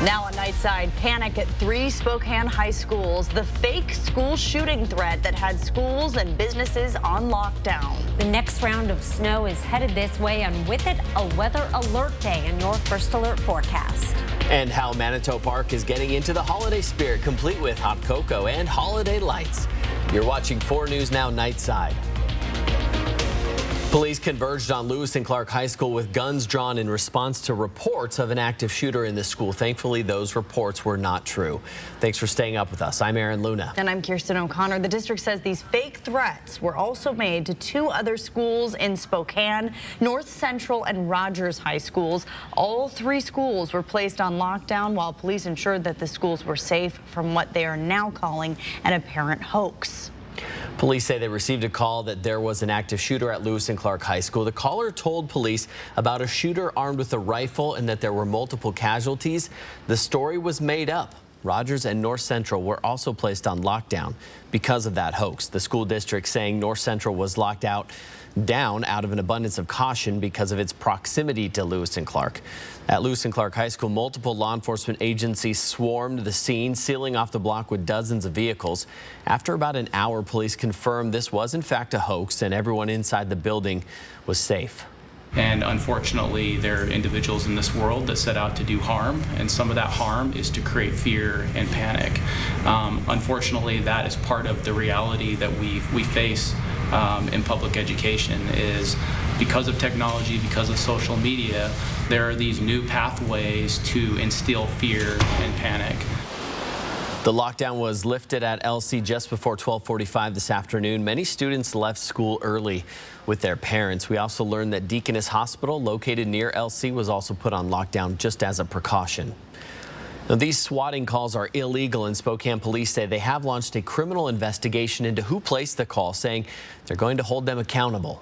Now on Nightside, panic at 3 Spokane high schools. The fake school shooting threat that had schools and businesses on lockdown. The next round of snow is headed this way, and with it, a weather alert day in your first alert forecast. And how Manitou Park is getting into the holiday spirit, complete with hot cocoa and holiday lights. You're watching 4 News Now Nightside. Police converged on Lewis and Clark High School with guns drawn in response to reports of an active shooter in the school. Thankfully, those reports were not true. Thanks for staying up with us. I'm Aaron Luna. And I'm Kirsten O'Connor. The district says these fake threats were also made to 2 other schools in Spokane, North Central and Rogers High Schools. All 3 schools were placed on lockdown while police ensured that the schools were safe from what they are now calling an apparent hoax. Police say they received a call that there was an active shooter at Lewis and Clark High School. The caller told police about a shooter armed with a rifle and that there were multiple casualties. The story was made up. Rogers and North Central were also placed on lockdown because of that hoax. The school district saying North Central was locked down out of an abundance of caution because of its proximity to Lewis and Clark. At Lewis and Clark High School, multiple law enforcement agencies swarmed the scene, sealing off the block with dozens of vehicles. After about an hour, police confirmed this was in fact a hoax and everyone inside the building was safe. And unfortunately, there are individuals in this world that set out to do harm, and some of that harm is to create fear and panic. Unfortunately, that is part of the reality that we face in public education. Is because of technology, because of social media, there are these new pathways to instill fear and panic. The lockdown was lifted at LC just before 12:45 this afternoon. Many students left school early with their parents. We also learned that Deaconess Hospital, located near LC, was also put on lockdown just as a precaution. Now, these swatting calls are illegal, and Spokane police say they have launched a criminal investigation into who placed the call, saying they're going to hold them accountable.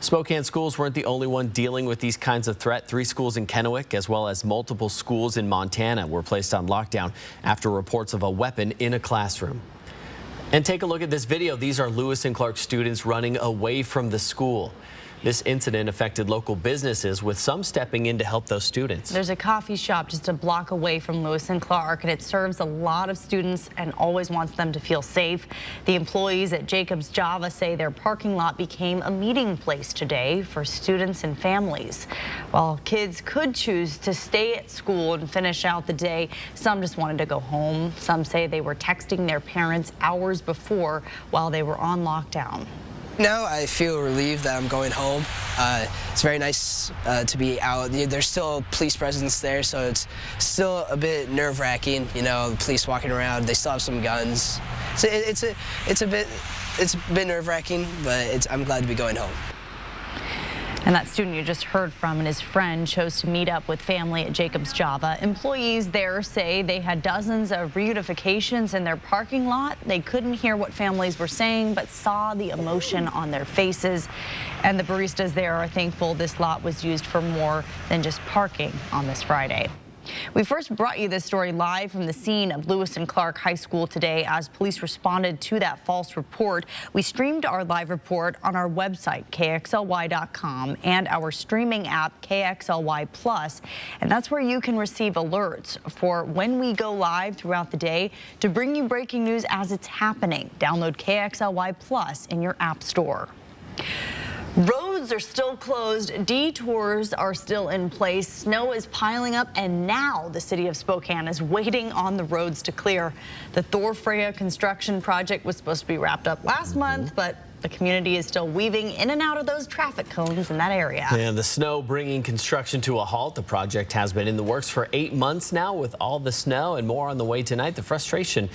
Spokane schools weren't the only one dealing with these kinds of threat. 3 schools in Kennewick, as well as multiple schools in Montana, were placed on lockdown after reports of a weapon in a classroom. And take a look at this video. These are Lewis and Clark students running away from the school. This incident affected local businesses, with some stepping in to help those students. There's a coffee shop just a block away from Lewis and Clark, and it serves a lot of students and always wants them to feel safe. The employees at Jacob's Java say their parking lot became a meeting place today for students and families. While kids could choose to stay at school and finish out the day, some just wanted to go home. Some say they were texting their parents hours before while they were on lockdown. Now I feel relieved that I'm going home. It's very nice to be out. There's still police presence there, so it's still a bit nerve-wracking. You know, the police walking around. They still have some guns. So it's a bit nerve-wracking, but I'm glad to be going home. And that student you just heard from and his friend chose to meet up with family at Jacob's Java. Employees there say they had dozens of reunifications in their parking lot. They couldn't hear what families were saying, but saw the emotion on their faces. And the baristas there are thankful this lot was used for more than just parking on this Friday. We first brought you this story live from the scene of Lewis and Clark High School today as police responded to that false report. We streamed our live report on our website, KXLY.com, and our streaming app, KXLY Plus. And that's where you can receive alerts for when we go live throughout the day to bring you breaking news as it's happening. Download KXLY Plus in your app store. Roads are still closed, detours are still in place, snow is piling up, and now the city of Spokane is waiting on the roads to clear. The Thor Freya construction project was supposed to be wrapped up last month, but the community is still weaving in and out of those traffic cones in that area. And the snow bringing construction to a halt. The project has been in the works for 8 months now with all the snow and more on the way tonight. The frustration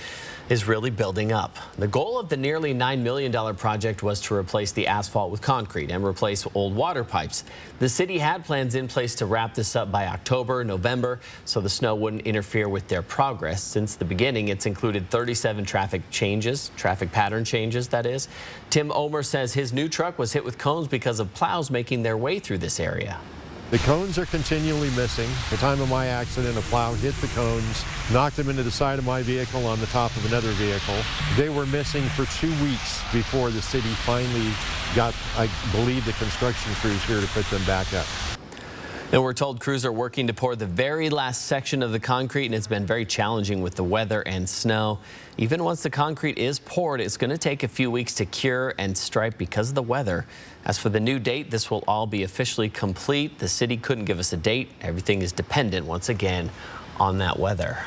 is really building up. The goal of the nearly $9 million project was to replace the asphalt with concrete and replace old water pipes. The city had plans in place to wrap this up by October, November, so the snow wouldn't interfere with their progress. Since the beginning, it's included 37 traffic pattern changes, that is. Tim Omer says his new truck was hit with cones because of plows making their way through this area. The cones are continually missing. At the time of my accident, a plow hit the cones, knocked them into the side of my vehicle on the top of another vehicle. They were missing for 2 weeks before the city finally got, I believe, the construction crews here to put them back up. And we're told crews are working to pour the very last section of the concrete, and it's been very challenging with the weather and snow. Even once the concrete is poured, it's going to take a few weeks to cure and stripe because of the weather. As for the new date, this will all be officially complete. The city couldn't give us a date. Everything is dependent, once again, on that weather.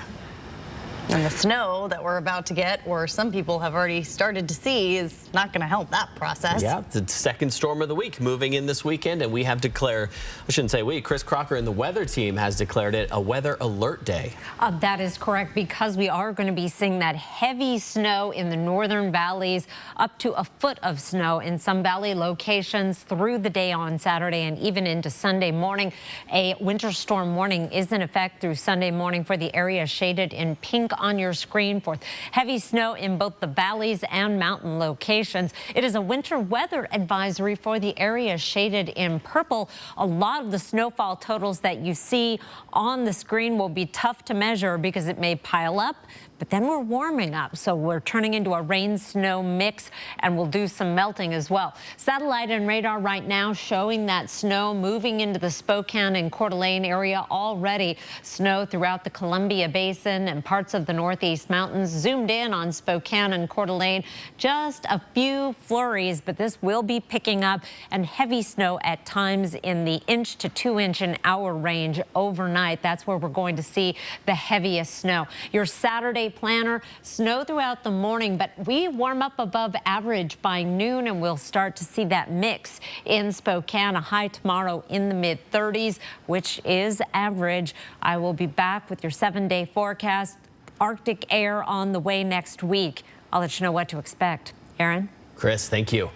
And the snow that we're about to get, or some people have already started to see, is not going to help that process. Yeah, the second storm of the week moving in this weekend, and we have declared, I shouldn't say we, Chris Crocker and the weather team has declared it a weather alert day. That is correct, because we are going to be seeing that heavy snow in the northern valleys, up to a foot of snow in some valley locations through the day on Saturday and even into Sunday morning. A winter storm warning is in effect through Sunday morning for the area shaded in pink on your screen for heavy snow in both the valleys and mountain locations. It is a winter weather advisory for the area shaded in purple. A lot of the snowfall totals that you see on the screen will be tough to measure because it may pile up, but then we're warming up, so we're turning into a rain-snow mix, and we'll do some melting as well. Satellite and radar right now showing that snow moving into the Spokane and Coeur d'Alene area already. Snow throughout the Columbia Basin and parts of the Northeast Mountains. Zoomed in on Spokane and Coeur d'Alene. Just a few flurries, but this will be picking up, and heavy snow at times in the inch to 2 inch an hour range overnight. That's where we're going to see the heaviest snow. Your Saturday planner, snow throughout the morning, but we warm up above average by noon, and we'll start to see that mix in Spokane. A high tomorrow in the mid-30s, which is average. I will be back with your 7-day forecast. Arctic air on the way next week. I'll let you know what to expect. Aaron? Chris, thank you.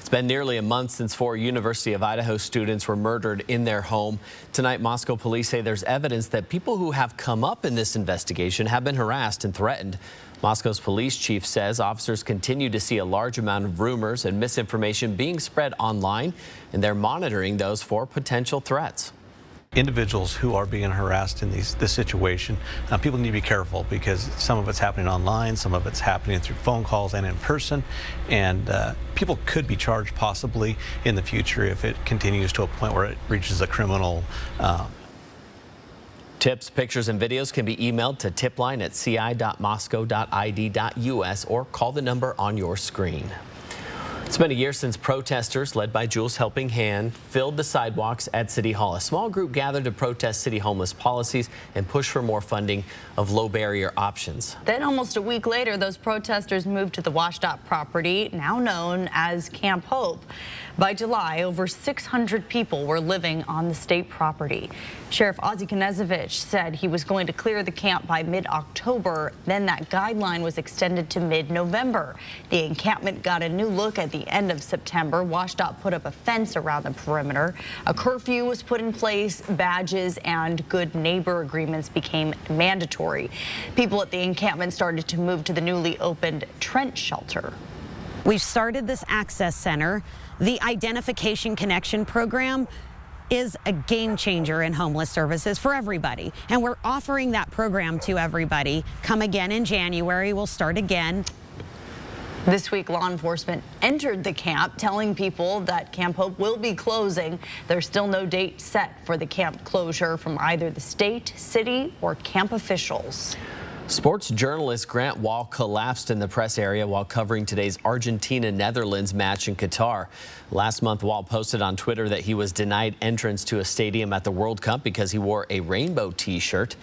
It's been nearly a month since 4 University of Idaho students were murdered in their home. Tonight, Moscow police say there's evidence that people who have come up in this investigation have been harassed and threatened. Moscow's police chief says officers continue to see a large amount of rumors and misinformation being spread online, and they're monitoring those for potential threats. Individuals who are being harassed in this situation, people need to be careful, because some of it's happening online, some of it's happening through phone calls and in person, and people could be charged possibly in the future if it continues to a point where it reaches a criminal. Tips, pictures, and videos can be emailed to tipline@ci.moscow.id.us or call the number on your screen. It's been a year since protesters, led by Jules Helping Hand, filled the sidewalks at City Hall. A small group gathered to protest city homeless policies and push for more funding of low-barrier options. Then almost a week later, those protesters moved to the WashDOT property, now known as Camp Hope. By July, over 600 people were living on the state property. Sheriff Ozzie Knezevich said he was going to clear the camp by mid-October. Then that guideline was extended to mid-November. The encampment got a new look at the end of September. WashDOT put up a fence around the perimeter. A curfew was put in place. Badges and good neighbor agreements became mandatory. People at the encampment started to move to the newly opened Trent shelter. We've started this access center. The Identification Connection program is a game changer in homeless services for everybody, and we're offering that program to everybody. Come again in January. We'll start again. This week, law enforcement entered the camp, telling people that Camp Hope will be closing. There's still no date set for the camp closure from either the state, city, or camp officials. Sports journalist Grant Wall collapsed in the press area while covering today's Argentina-Netherlands match in Qatar. Last month, Wall posted on Twitter that he was denied entrance to a stadium at the World Cup because he wore a rainbow T-shirt.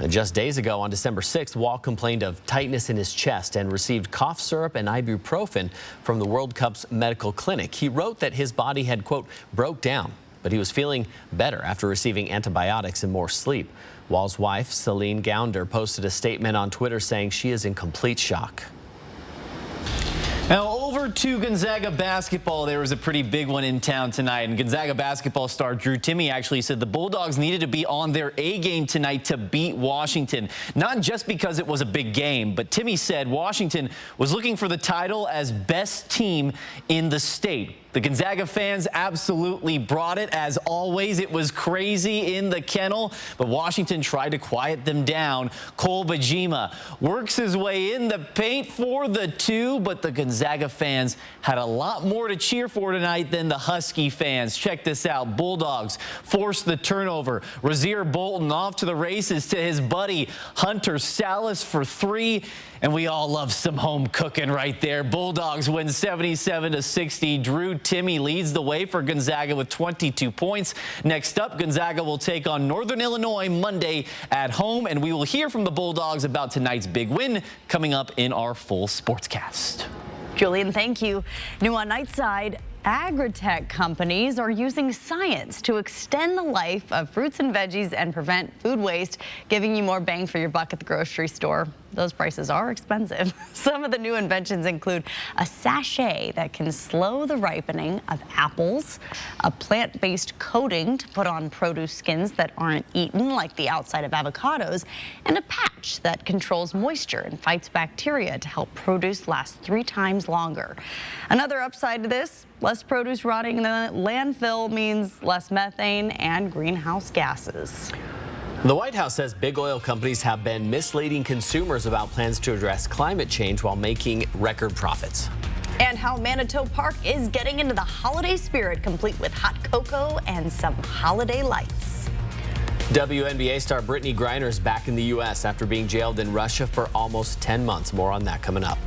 Just days ago, on December 6th, Wall complained of tightness in his chest and received cough syrup and ibuprofen from the World Cup's medical clinic. He wrote that his body had, quote, broke down, but he was feeling better after receiving antibiotics and more sleep. Wall's wife, Celine Gounder, posted a statement on Twitter saying she is in complete shock. Now over to Gonzaga basketball. There was a pretty big one in town tonight, and Gonzaga basketball star Drew Timme actually said the Bulldogs needed to be on their A game tonight to beat Washington. Not just because it was a big game, but Timme said Washington was looking for the title as best team in the state. The Gonzaga fans absolutely brought it. As always, it was crazy in the kennel, but Washington tried to quiet them down. Cole Bajima works his way in the paint for the two, but the Gonzaga fans had a lot more to cheer for tonight than the Husky fans. Check this out. Bulldogs forced the turnover. Razir Bolton off to the races to his buddy Hunter Salas for three. And we all love some home cooking right there. Bulldogs win 77-60. Drew Timme leads the way for Gonzaga with 22 points. Next up, Gonzaga will take on Northern Illinois Monday at home. And we will hear from the Bulldogs about tonight's big win coming up in our full sportscast. Julian, thank you. New on Nightside, agri-tech companies are using science to extend the life of fruits and veggies and prevent food waste, giving you more bang for your buck at the grocery store. Those prices are expensive. Some of the new inventions include a sachet that can slow the ripening of apples, a plant-based coating to put on produce skins that aren't eaten, like the outside of avocados, and a patch that controls moisture and fights bacteria to help produce last 3 times longer. Another upside to this, less produce rotting in the landfill means less methane and greenhouse gases. The White House says big oil companies have been misleading consumers about plans to address climate change while making record profits. And how Manitou Park is getting into the holiday spirit, complete with hot cocoa and some holiday lights. WNBA star Brittany Griner is back in the U.S. after being jailed in Russia for almost 10 months. More on that coming up.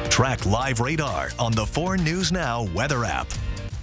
Track live radar on the 4 News Now weather app.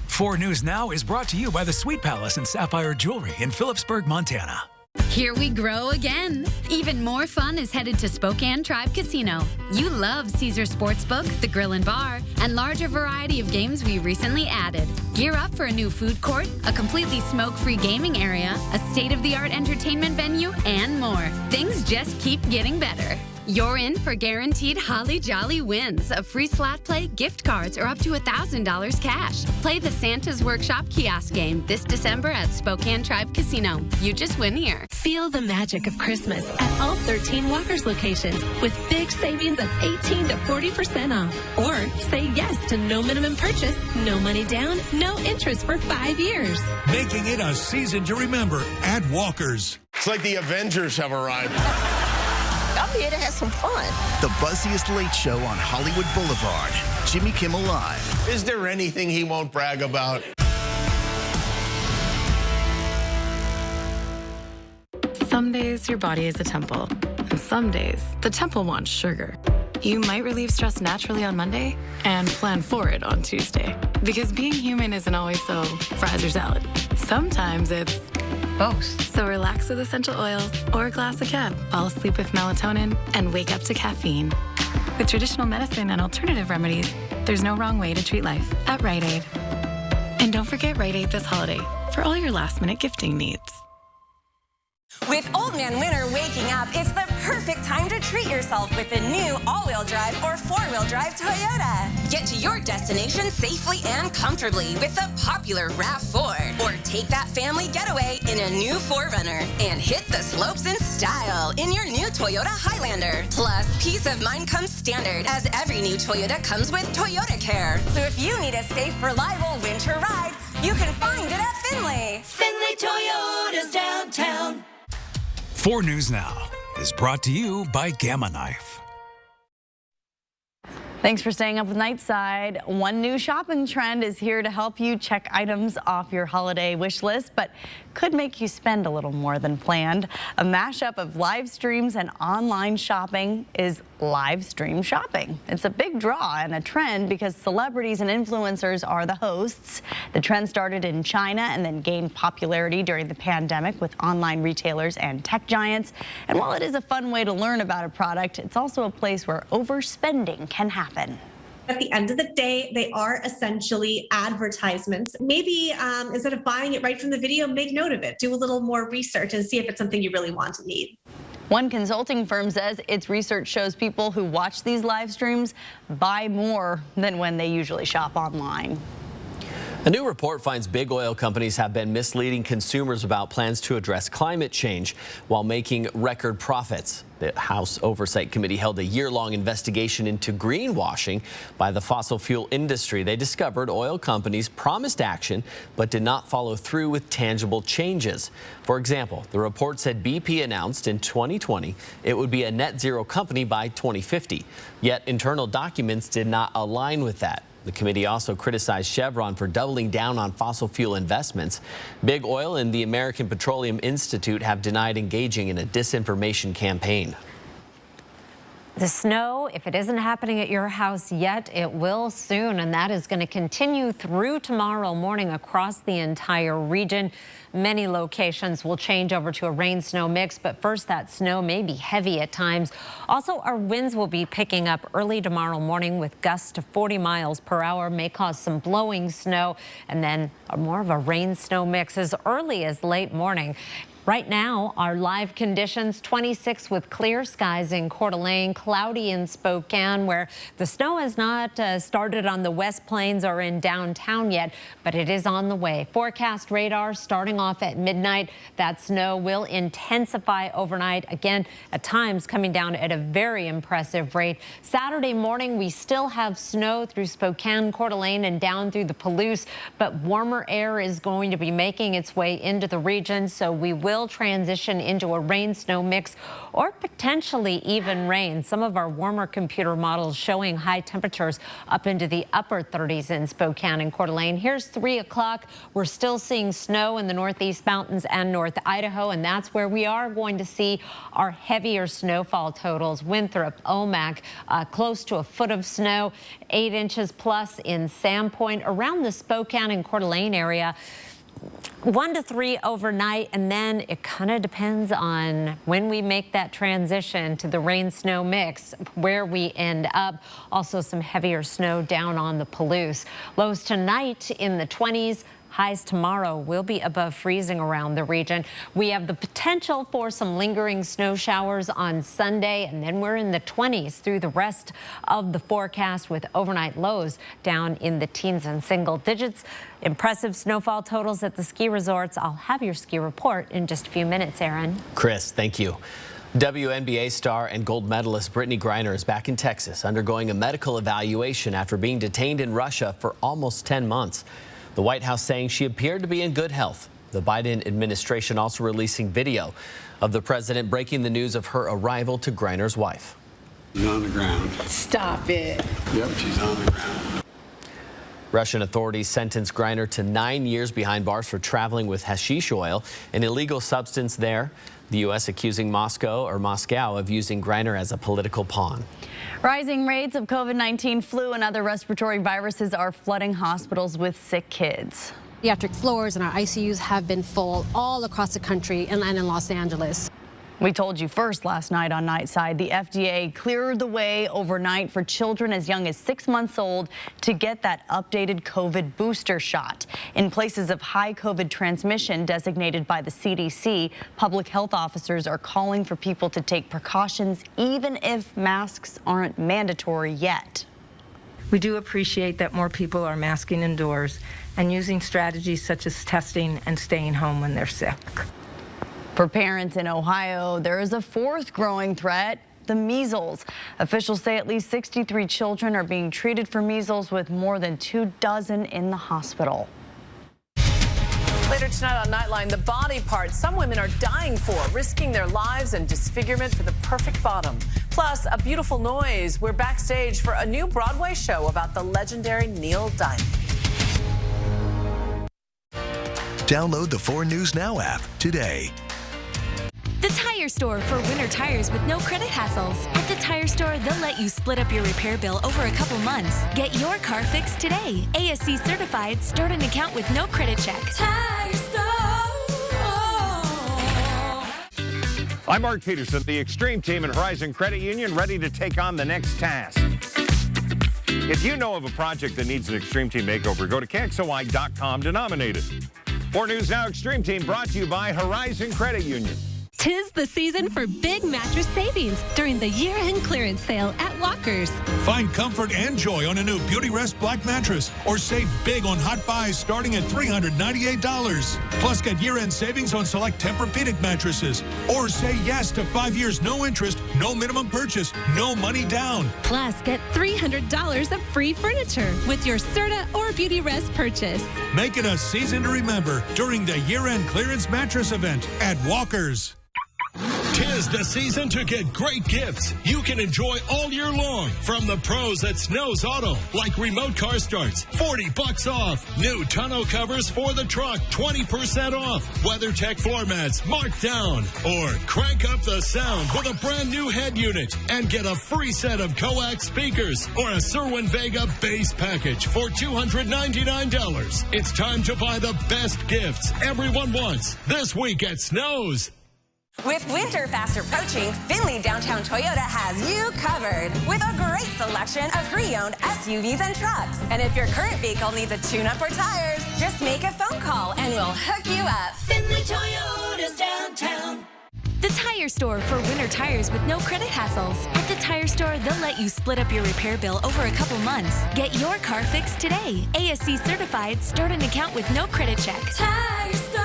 4 News Now is brought to you by the Sweet Palace and Sapphire Jewelry in Phillipsburg, Montana. Here we grow again. Even more fun is headed to Spokane Tribe Casino. You love Caesar Sportsbook, the Grill and Bar, and larger variety of games we recently added. Gear up for a new food court, a completely smoke-free gaming area, a state-of-the-art entertainment venue, and more. Things just keep getting better. You're in for guaranteed Holly Jolly wins of free slot play, gift cards, or up to $1,000 cash. Play the Santa's Workshop kiosk game this December at Spokane Tribe Casino. You just win here. Feel the magic of Christmas at all 13 Walker's locations with big savings of 18 to 40% off. Or say yes to no minimum purchase, no money down, no interest for 5 years. Making it a season to remember at Walker's. It's like the Avengers have arrived. I'm here to have some fun. The buzziest late show on Hollywood Boulevard. Jimmy Kimmel Live. Is there anything he won't brag about? Some days your body is a temple, and some days the temple wants sugar. You might relieve stress naturally on Monday and plan for it on Tuesday. Because being human isn't always so fries or salad. Sometimes it's both. So relax with essential oils or a glass of Cab. Fall asleep with melatonin and wake up to caffeine. With traditional medicine and alternative remedies, there's no wrong way to treat life at Rite Aid. And don't forget Rite Aid this holiday for all your last-minute gifting needs. With Old Man Winter waking up, it's the perfect time to treat yourself with a new all-wheel drive or four-wheel drive Toyota. Get to your destination safely and comfortably with the popular RAV4. Or take that family getaway in a new 4Runner and hit the slopes in style in your new Toyota Highlander. Plus, peace of mind comes standard as every new Toyota comes with Toyota Care. So if you need a safe, reliable winter ride, you can find it at Finley. Finley Toyota's downtown. 4 News Now is brought to you by Gamma Knife. Thanks for staying up with Nightside. One new shopping trend is here to help you check items off your holiday wish list, but could make you spend a little more than planned. A mashup of live streams and online shopping is live stream shopping. It's a big draw and a trend because celebrities and influencers are the hosts. The trend started in China and then gained popularity during the pandemic with online retailers and tech giants. And while it is a fun way to learn about a product, it's also a place where overspending can happen. At the end of the day, they are essentially advertisements. Maybe instead of buying it right from the video, make note of it. Do a little more research and see if it's something you really want and need. One consulting firm says its research shows people who watch these live streams buy more than when they usually shop online. A new report finds big oil companies have been misleading consumers about plans to address climate change while making record profits. The House Oversight Committee held a year-long investigation into greenwashing by the fossil fuel industry. They discovered oil companies promised action but did not follow through with tangible changes. For example, the report said BP announced in 2020 it would be a net zero company by 2050. Yet internal documents did not align with that. The committee also criticized Chevron for doubling down on fossil fuel investments. Big Oil and the American Petroleum Institute have denied engaging in a disinformation campaign. The snow, if it isn't happening at your house yet, it will soon, and that is going to continue through tomorrow morning across the entire region. Many locations will change over to a rain-snow mix, but first that snow may be heavy at times. Also, our winds will be picking up early tomorrow morning with gusts to 40 miles per hour, may cause some blowing snow, and then more of a rain-snow mix as early as late morning. Right now, our live conditions, 26 with clear skies in Coeur d'Alene, cloudy in Spokane, where the snow has not started on the West Plains or in downtown yet, but it is on the way. Forecast radar starting off at midnight. That snow will intensify overnight, again, at times coming down at a very impressive rate. Saturday morning, we still have snow through Spokane, Coeur d'Alene, and down through the Palouse, but warmer air is going to be making its way into the region, so we will transition into a rain-snow mix or potentially even rain. Some of our warmer computer models showing high temperatures up into the upper 30s in Spokane and Coeur d'Alene. Here's 3 o'clock. We're still seeing snow in the Northeast Mountains and North Idaho, and that's where we are going to see our heavier snowfall totals. Winthrop, Omak, close to a foot of snow, 8 inches plus in Sandpoint, around the Spokane and Coeur d'Alene area. 1 to 3 overnight, and then it kind of depends on when we make that transition to the rain-snow mix, where we end up. Also some heavier snow down on the Palouse. Lows tonight in the 20s. Highs tomorrow will be above freezing around the region. We have the potential for some lingering snow showers on Sunday, and then we're in the 20s through the rest of the forecast with overnight lows down in the teens and single digits. Impressive snowfall totals at the ski resorts. I'll have your ski report in just a few minutes, Aaron. Chris, thank you. WNBA star and gold medalist Brittany Griner is back in Texas undergoing a medical evaluation after being detained in Russia for almost 10 months. The White House saying she appeared to be in good health. The Biden administration also releasing video of the president breaking the news of her arrival to Griner's wife. She's on the ground. Stop it. Yep, she's on the ground. Russian authorities sentenced Griner to 9 years behind bars for traveling with hashish oil, an illegal substance there. The U.S. accusing Moscow of using Griner as a political pawn. Rising rates of COVID-19, flu, and other respiratory viruses are flooding hospitals with sick kids. Pediatric floors and our ICUs have been full all across the country and in Los Angeles. We told you first last night on Nightside, the FDA cleared the way overnight for children as young as 6 months old to get that updated COVID booster shot. In places of high COVID transmission designated by the CDC, public health officers are calling for people to take precautions even if masks aren't mandatory yet. We do appreciate that more people are masking indoors and using strategies such as testing and staying home when they're sick. For parents in Ohio, there is a fourth growing threat, the measles. Officials say at least 63 children are being treated for measles, with more than 24 in the hospital. Later tonight on Nightline, the body parts some women are dying for, risking their lives and disfigurement for the perfect bottom. Plus, a beautiful noise. We're backstage for a new Broadway show about the legendary Neil Diamond. Download the 4 News Now app today. The Tire Store for winter tires with no credit hassles. At the Tire Store, they'll let you split up your repair bill over a couple months. Get your car fixed today. ASC certified, start an account with no credit check. Tire Store. I'm Mark Peterson, the Extreme Team and Horizon Credit Union, ready to take on the next task. If you know of a project that needs an Extreme Team makeover, go to KXOY.com to nominate it. 4 News Now Extreme Team brought to you by Horizon Credit Union. 'Tis the season for big mattress savings during the year-end clearance sale at Walker's. Find comfort and joy on a new Beauty Rest Black mattress or save big on hot buys starting at $398. Plus, get year-end savings on select Tempur-Pedic mattresses or say yes to 5 years no interest, no minimum purchase, no money down. Plus, get $300 of free furniture with your Serta or Beauty Rest purchase. Make it a season to remember during the year-end clearance mattress event at Walker's. 'Tis the season to get great gifts you can enjoy all year long from the pros at Snow's Auto, like remote car starts, $40 off. New tonneau covers for the truck, 20% off. WeatherTech floor mats marked down. Or crank up the sound with a brand new head unit and get a free set of coax speakers or a Serwin Vega bass package for $299. It's time to buy the best gifts everyone wants this week at Snow's. With winter fast approaching, Findlay Downtown Toyota has you covered with a great selection of pre-owned SUVs and trucks. And if your current vehicle needs a tune-up or tires, just make a phone call and we'll hook you up. Findlay Toyota's downtown. The Tire Store for winter tires with no credit hassles. At the Tire Store, they'll let you split up your repair bill over a couple months. Get your car fixed today. ASC certified, start an account with no credit check. Tire Store.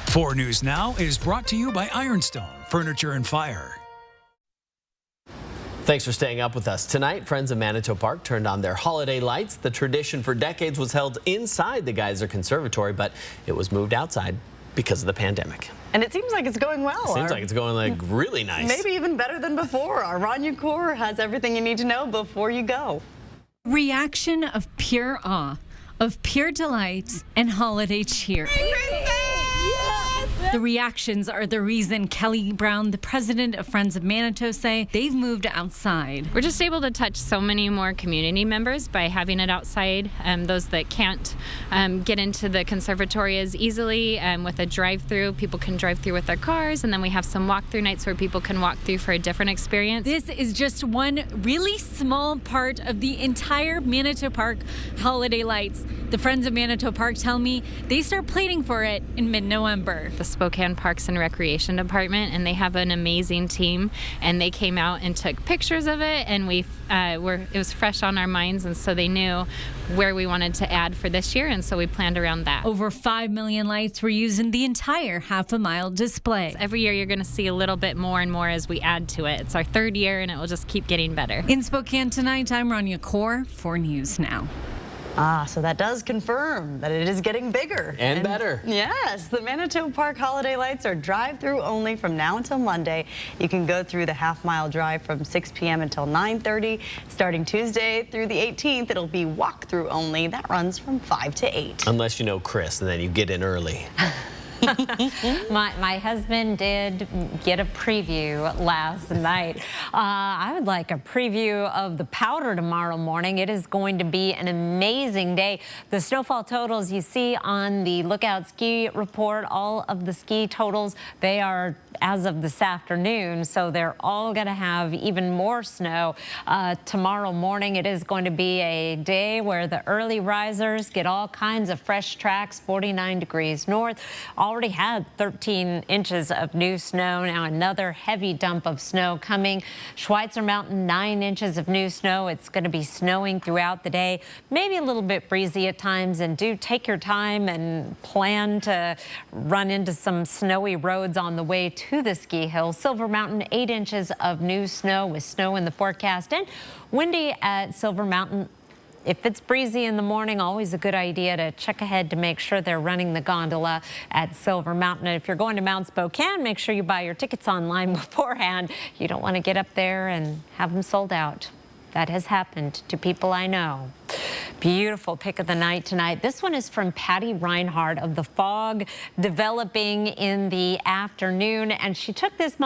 4 News Now is brought to you by Ironstone Furniture and Fire. Thanks for staying up with us. Tonight, Friends of Manitou Park turned on their holiday lights. The tradition for decades was held inside the Geyser Conservatory, but it was moved outside because of the pandemic. And it seems like it's going well. Seems like it's going like really nice. Maybe even better than before. Our Rania Kaur has everything you need to know before you go. Reaction of pure awe, of pure delight, and holiday cheer. The reactions are the reason Kelly Brown, the president of Friends of Manitou, say they've moved outside. We're just able to touch so many more community members by having it outside. Those that can't get into the conservatory as easily with a drive-through, people can drive through with their cars, and then we have some walk-through nights where people can walk through for a different experience. This is just one really small part of the entire Manitou Park holiday lights. The Friends of Manitou Park tell me they start planning for it in mid-November. The Spokane Parks and Recreation Department, and they have an amazing team, and they came out and took pictures of it, and it was fresh on our minds, and so they knew where we wanted to add for this year, and so we planned around that. Over 5 million lights were used in the entire half-a-mile display. Every year you're going to see a little bit more and more as we add to it. It's our 3rd year, and it will just keep getting better. In Spokane tonight, I'm Rania Kaur, 4 News Now. So that does confirm that it is getting bigger. And better. Yes, the Manitou Park holiday lights are drive-through only from now until Monday. You can go through the half-mile drive from 6 p.m. until 9:30. Starting Tuesday through the 18th, it'll be walk-through only. That runs from 5 to 8. Unless you know Chris, and then you get in early. My husband did get a preview last night. I would like a preview of the powder tomorrow morning. It is going to be an amazing day. The snowfall totals you see on the Lookout Ski Report, all of the ski totals, they are as of this afternoon, so they're all going to have even more snow tomorrow morning. It is going to be a day where the early risers get all kinds of fresh tracks. 49 degrees north. Already had 13 inches of new snow. Now another heavy dump of snow coming. Schweitzer Mountain, 9 inches of new snow. It's going to be snowing throughout the day. Maybe a little bit breezy at times, and do take your time and plan to run into some snowy roads on the way to the ski hill. Silver Mountain, 8 inches of new snow with snow in the forecast, and windy at Silver Mountain. If it's breezy in the morning, always a good idea to check ahead to make sure they're running the gondola at Silver Mountain. And if you're going to Mount Spokane, make sure you buy your tickets online beforehand. You don't want to get up there and have them sold out. That has happened to people I know. Beautiful pick of the night tonight. This one is from Patty Reinhardt of the fog developing in the afternoon, and she took this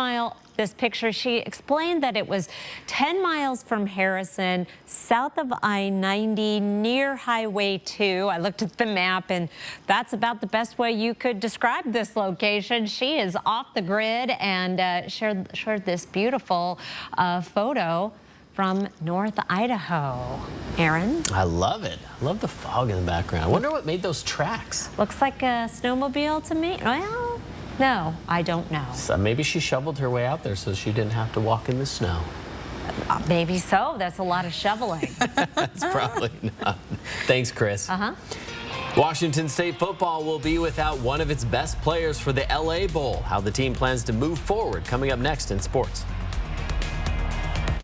picture. She explained that it was 10 miles from Harrison, south of I-90, near Highway 2. I looked at the map, and that's about the best way you could describe this location. She is off the grid and shared this beautiful photo from North Idaho. Aaron? I love it. I love the fog in the background. I wonder what made those tracks. Looks like a snowmobile to me. Well, no, I don't know. So maybe she shoveled her way out there so she didn't have to walk in the snow. Maybe so. That's a lot of shoveling. That's probably not. Thanks, Chris. Washington State football will be without one of its best players for the LA Bowl. How the team plans to move forward coming up next in sports.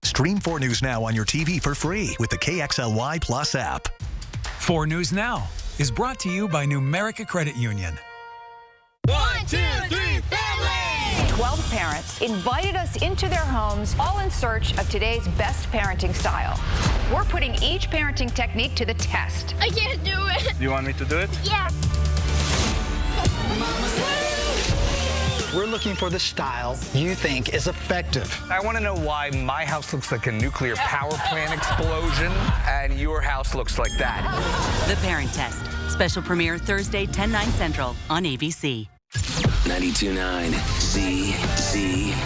Stream 4 News Now on your TV for free with the KXLY Plus app. 4 News Now is brought to you by Numerica Credit Union. 1, 2, 3, family! 12 parents invited us into their homes, all in search of today's best parenting style. We're putting each parenting technique to the test. I can't do it. Do you want me to do it? Yeah. We're looking for the style you think is effective. I want to know why my house looks like a nuclear power plant explosion and your house looks like that. The Parent Test. Special premiere Thursday, 10/9 Central on ABC. 92.9 CCU.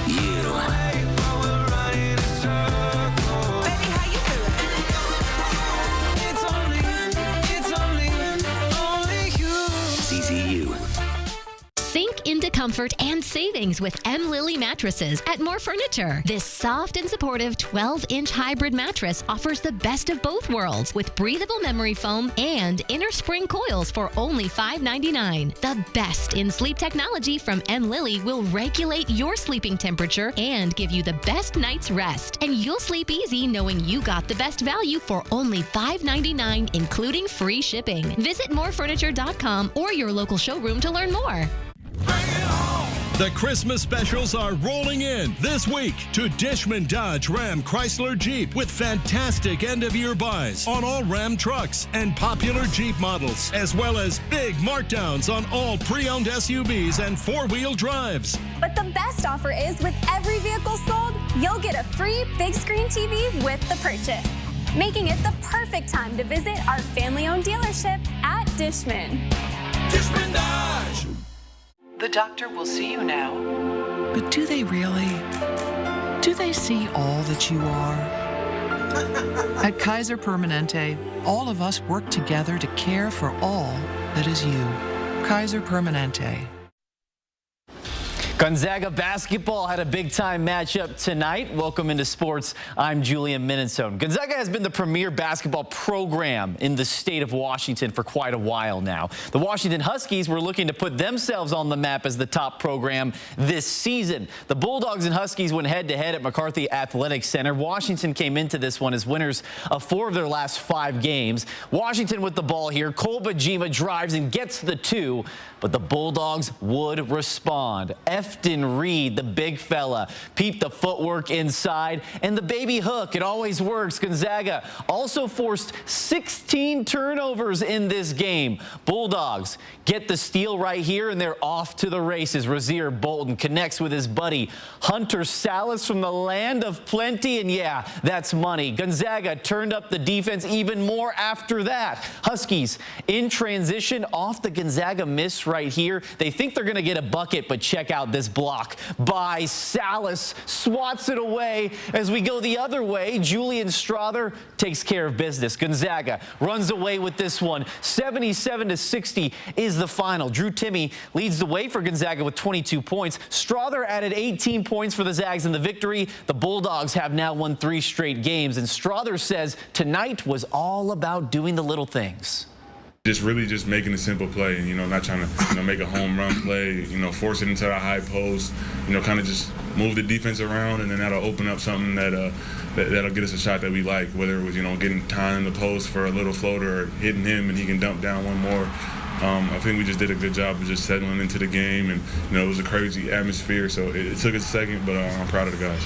Sink into comfort and savings with M. Lily mattresses at More Furniture. This soft and supportive 12-inch hybrid mattress offers the best of both worlds with breathable memory foam and inner spring coils for only $5.99. The best in sleep technology from M. Lily will regulate your sleeping temperature and give you the best night's rest. And you'll sleep easy knowing you got the best value for only $5.99, including free shipping. Visit morefurniture.com or your local showroom to learn more. The Christmas specials are rolling in this week to Dishman Dodge Ram Chrysler Jeep with fantastic end-of-year buys on all Ram trucks and popular Jeep models, as well as big markdowns on all pre-owned SUVs and four-wheel drives. But the best offer is with every vehicle sold, you'll get a free big screen TV with the purchase, making it the perfect time to visit our family-owned dealership at Dishman. Dishman Dodge! The doctor will see you now. But do they really? Do they see all that you are? At Kaiser Permanente, all of us work together to care for all that is you. Kaiser Permanente. Gonzaga basketball had a big-time matchup tonight. Welcome into sports. I'm Julian Minnesone. Gonzaga has been the premier basketball program in the state of Washington for quite a while now. The Washington Huskies were looking to put themselves on the map as the top program this season. The Bulldogs and Huskies went head-to-head at McCarthy Athletic Center. Washington came into this one as winners of 4 of their last 5 games. Washington with the ball here. Cole Bajima drives and gets the 2, but the Bulldogs would respond. Efton Reed, the big fella, peeped the footwork inside, and the baby hook. It always works. Gonzaga also forced 16 turnovers in this game. Bulldogs get the steal right here, and they're off to the races. Rasir Bolton connects with his buddy Hunter Salas from the land of plenty, and yeah, that's money. Gonzaga turned up the defense even more after that. Huskies in transition off the Gonzaga miss right here. They think they're going to get a bucket, but check out this block by Salas. Swats it away. As we go the other way, Julian Strother takes care of business. Gonzaga runs away with this one. 77-60 is the final. Drew Timme leads the way for Gonzaga with 22 points. Strother added 18 points for the Zags in the victory. The Bulldogs have now won 3 straight games, and Strother says tonight was all about doing the little things. Just making a simple play, not trying to, make a home run play, force it into a high post, kind of just move the defense around, and then that'll open up something that'll get us a shot that we like, whether it was, getting time in the post for a little floater or hitting him and he can dump down one more. I think we just did a good job of just settling into the game, and, it was a crazy atmosphere, so it took us a second, but I'm proud of the guys.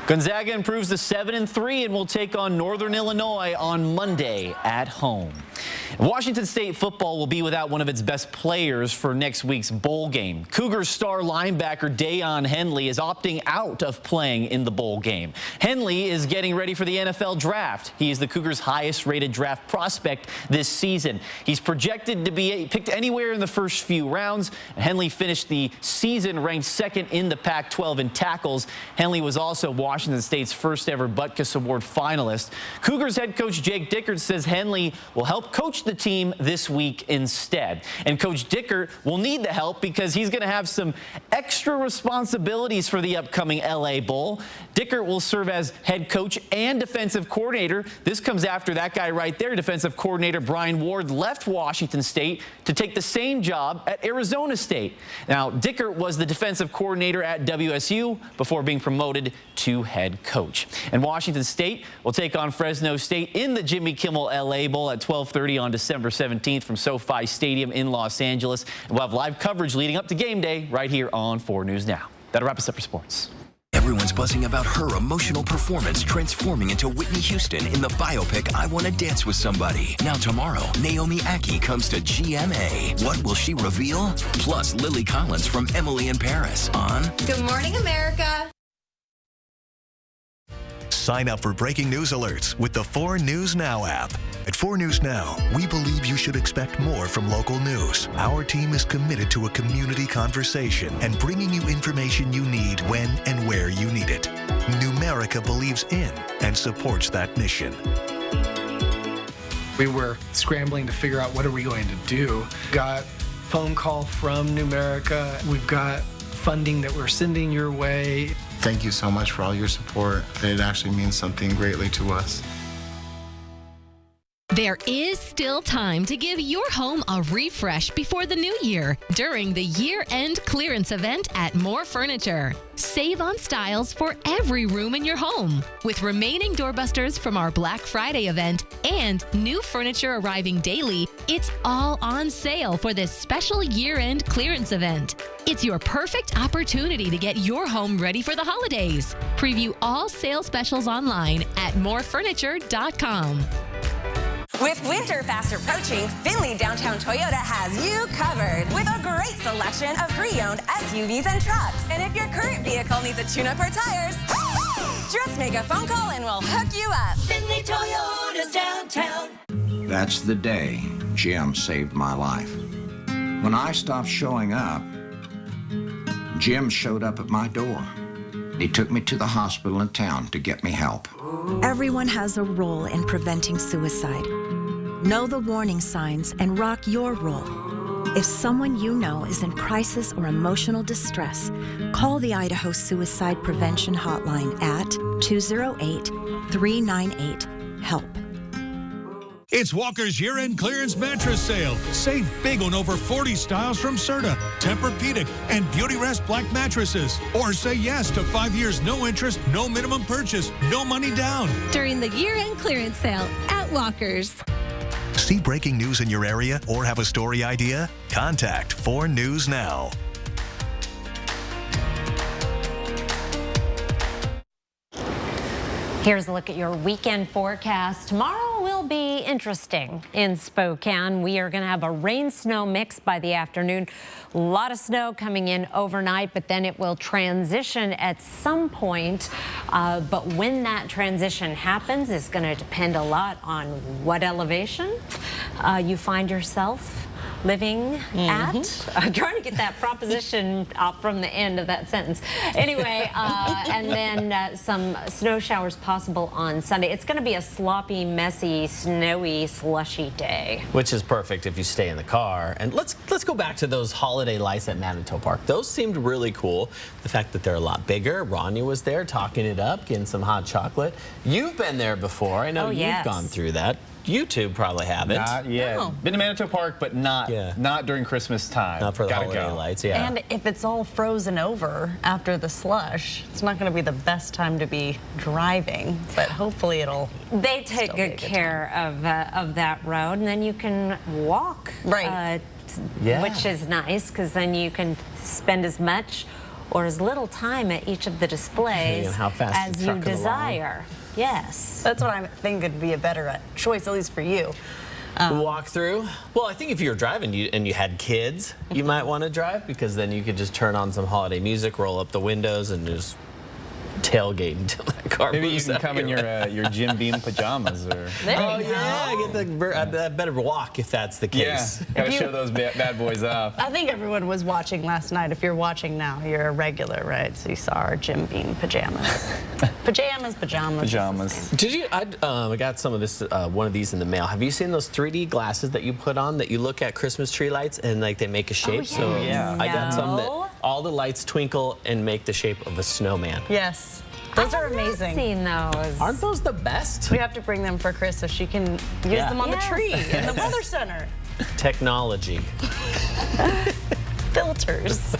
Gonzaga improves to 7-3 and will take on Northern Illinois on Monday at home. Washington State football will be without one of its best players for next week's bowl game. Cougars star linebacker Deion Henley is opting out of playing in the bowl game. Henley is getting ready for the NFL draft. He is the Cougars' highest-rated draft prospect this season. He's projected to be picked anywhere in the first few rounds. Henley finished the season ranked 2nd in the Pac-12 in tackles. Henley was also Washington State's first ever Butkus Award finalist. Cougars head coach Jake Dickert says Henley will help coach the team this week instead. And Coach Dickert will need the help because he's going to have some extra responsibilities for the upcoming LA Bowl. Dickert will serve as head coach and defensive coordinator. This comes after that guy right there, defensive coordinator Brian Ward, left Washington State to take the same job at Arizona State. Now, Dickert was the defensive coordinator at WSU before being promoted to head coach. And Washington State will take on Fresno State in the Jimmy Kimmel LA Bowl at 12:30 on December 17th from SoFi Stadium in Los Angeles. And we'll have live coverage leading up to game day right here on 4 News Now. That'll wrap us up for sports. Everyone's buzzing about her emotional performance transforming into Whitney Houston in the biopic I Want to Dance with Somebody. Now tomorrow, Naomi Ackie comes to GMA. What will she reveal? Plus Lily Collins from Emily in Paris on Good Morning America. Sign up for breaking news alerts with the 4 News Now app. At 4 News Now, we believe you should expect more from local news. Our team is committed to a community conversation and bringing you information you need when and where you need it. Numerica believes in and supports that mission. We were scrambling to figure out what are we going to do. Got phone call from Numerica. We've got funding that we're sending your way. Thank you so much for all your support. It actually means something greatly to us. There is still time to give your home a refresh before the new year during the year-end clearance event at More Furniture. Save on styles for every room in your home with remaining doorbusters from our Black Friday event and new furniture arriving daily. It's all on sale for this special year-end clearance event. It's your perfect opportunity to get your home ready for the holidays. Preview all sale specials online at morefurniture.com. With winter fast approaching, Findlay Downtown Toyota has you covered with a great selection of pre-owned SUVs and trucks. And if your current vehicle needs a tune-up or tires, just make a phone call and we'll hook you up. Findlay Toyota's downtown. That's the day Jim saved my life. When I stopped showing up, Jim showed up at my door. He took me to the hospital in town to get me help. Everyone has a role in preventing suicide. Know the warning signs and rock your role. If someone you know is in crisis or emotional distress, call the Idaho Suicide Prevention Hotline at 208-398-HELP. It's Walker's year-end clearance mattress sale. Save big on over 40 styles from Serta, Tempur-Pedic, and Beauty Rest Black mattresses. Or say yes to 5 years, no interest, no minimum purchase, no money down. During the year-end clearance sale at Walker's. See breaking news in your area or have a story idea? Contact 4 News Now. Here's a look at your weekend forecast. Tomorrow will be interesting in Spokane. We are going to have a rain-snow mix by the afternoon. A lot of snow coming in overnight, but then it will transition at some point. But when that transition happens is going to depend a lot on what elevation you find yourself living at. I'm trying to get that proposition up from the end of that sentence. Anyway, and then some snow showers possible on Sunday. It's going to be a sloppy, messy, snowy, slushy day. Which is perfect if you stay in the car. And let's go back to those holiday lights at Manitou Park. Those seemed really cool. The fact that they're a lot bigger. Rania was there talking it up, getting some hot chocolate. You've been there before. I know you've gone through that. You two probably haven't. Not yet. No. Been to Manitou Park, but not during Christmas time. Not for the holiday lights, yeah. And if it's all frozen over after the slush, it's not going to be the best time to be driving, but hopefully it'll They take good care of that road, and then you can walk. Right. Which is nice, because then you can spend as much or as little time at each of the displays as you desire. Yes. That's what I think would be a better choice, at least for you. Walk through? Well, I think if you were driving and you had kids, you might want to drive, because then you could just turn on some holiday music, roll up the windows, and just tailgate until that car Maybe you moves can out come in your Jim Beam pajamas. Or Oh, yeah, I get better walk if that's the case. Yeah, gotta show those bad boys off. I think everyone was watching last night. If you're watching now, you're a regular, right? So you saw our Jim Beam pajamas. Pajamas. Did you? I got some of this, one of these in the mail. Have you seen those 3D glasses that you put on that you look at Christmas tree lights and like they make a shape? yes. So Yeah. I got some that all the lights twinkle and make the shape of a snowman. Yes. Those are amazing. Seen those. Aren't those the best? We have to bring them for Chris so she can use them on the tree in the weather center. Technology. Filters.